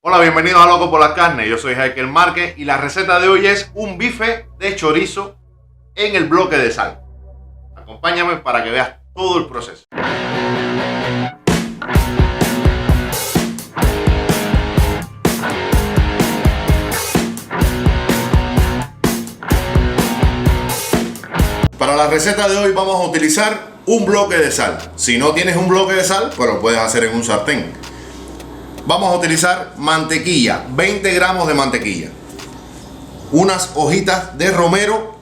Hola, bienvenidos a Loco por la Carne. Yo soy Jaquel Márquez y la receta de hoy es un bife de chorizo en el bloque de sal. Acompáñame para que veas todo el proceso. Para la receta de hoy vamos a utilizar un bloque de sal. Si no tienes un bloque de sal, pues lo puedes hacer en un sartén. Vamos a utilizar mantequilla, 20 gramos de mantequilla. Unas hojitas de romero.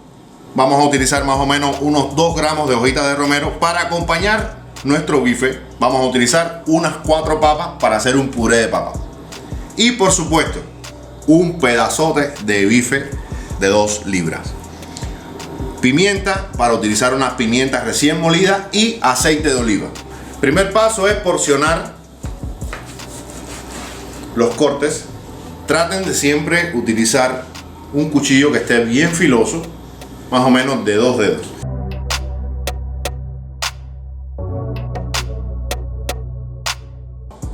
Vamos a utilizar más o menos unos 2 gramos de hojitas de romero. Para acompañar nuestro bife, vamos a utilizar unas 4 papas para hacer un puré de papa. Y por supuesto, un pedazote de bife de 2 libras. Pimienta, para utilizar unas pimientas recién molidas, y aceite de oliva. Primer paso es porcionar los cortes. Traten de siempre utilizar un cuchillo que esté bien filoso, más o menos de 2 dedos.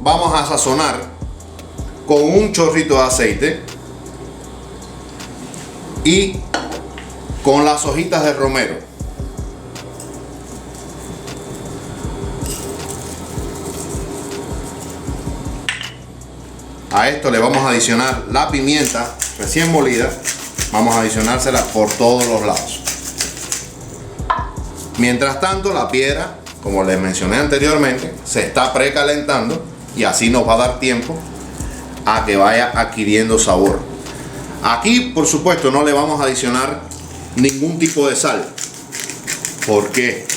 Vamos a sazonar con un chorrito de aceite y con las hojitas de romero. A esto le vamos a adicionar la pimienta recién molida. Vamos a adicionársela por todos los lados. Mientras tanto, la piedra, como les mencioné anteriormente, se está precalentando y así nos va a dar tiempo a que vaya adquiriendo sabor. Aquí, por supuesto, no le vamos a adicionar ningún tipo de sal. ¿Por qué?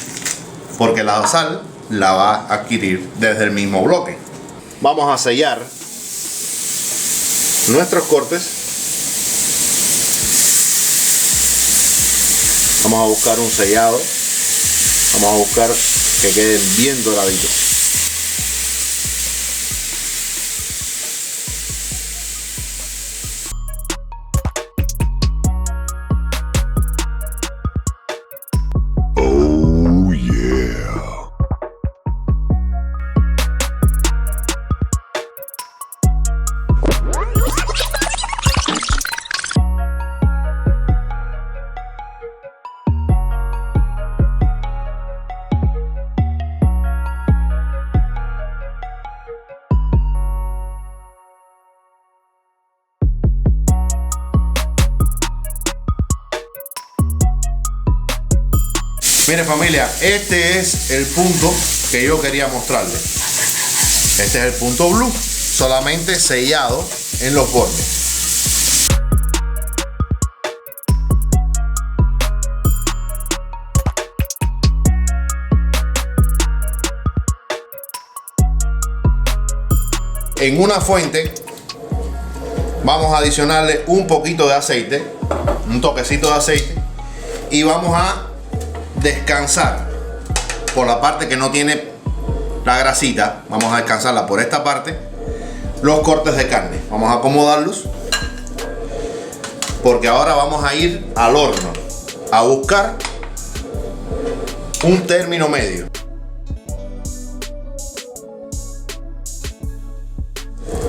Porque la sal la va a adquirir desde el mismo bloque. Vamos a sellar nuestros cortes. Vamos a buscar un sellado. Vamos a buscar que queden bien doraditos. Oh yeah. Miren, familia, este es el punto que yo quería mostrarles. Este es el punto blue, solamente sellado en los bordes. En una fuente vamos a adicionarle un poquito de aceite, un toquecito de aceite, y vamos a descansar por la parte que no tiene la grasita. Vamos a descansarla por esta parte. Los cortes de carne, vamos a acomodarlos, porque ahora vamos a ir al horno a buscar un término medio.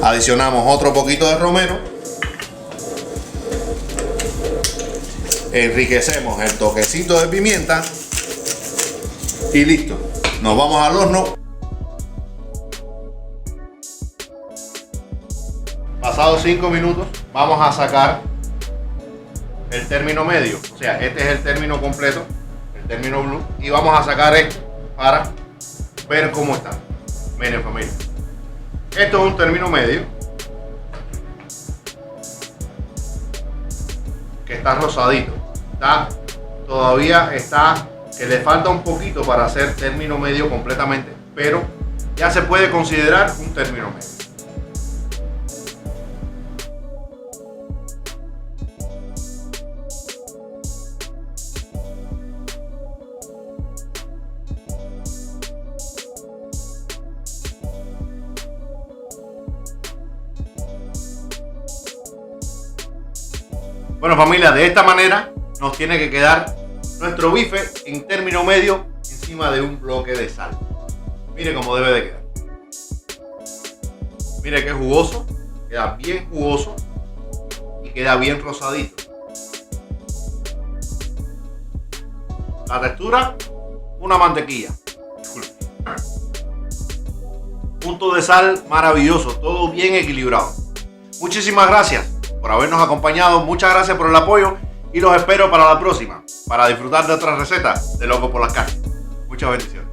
Adicionamos otro poquito de romero, enriquecemos el toquecito de pimienta y listo. Nos vamos al horno. Pasados 5 minutos vamos a sacar el término medio, o sea, este es el término completo, el término blue, y vamos a sacar esto para ver cómo está. Miren, familia, esto es un término medio que está rosadito. Todavía está que le falta un poquito para hacer término medio completamente, pero ya se puede considerar un término medio. Bueno, familia, de esta manera nos tiene que quedar nuestro bife en término medio encima de un bloque de sal. Mire cómo debe de quedar. Mire qué jugoso, Queda bien jugoso y queda bien rosadito. La textura, una mantequilla. Punto de sal maravilloso, todo bien equilibrado. Muchísimas gracias por habernos acompañado, muchas gracias por el apoyo y los espero para la próxima, para disfrutar de otras recetas de Loco por las Carnes. Muchas bendiciones.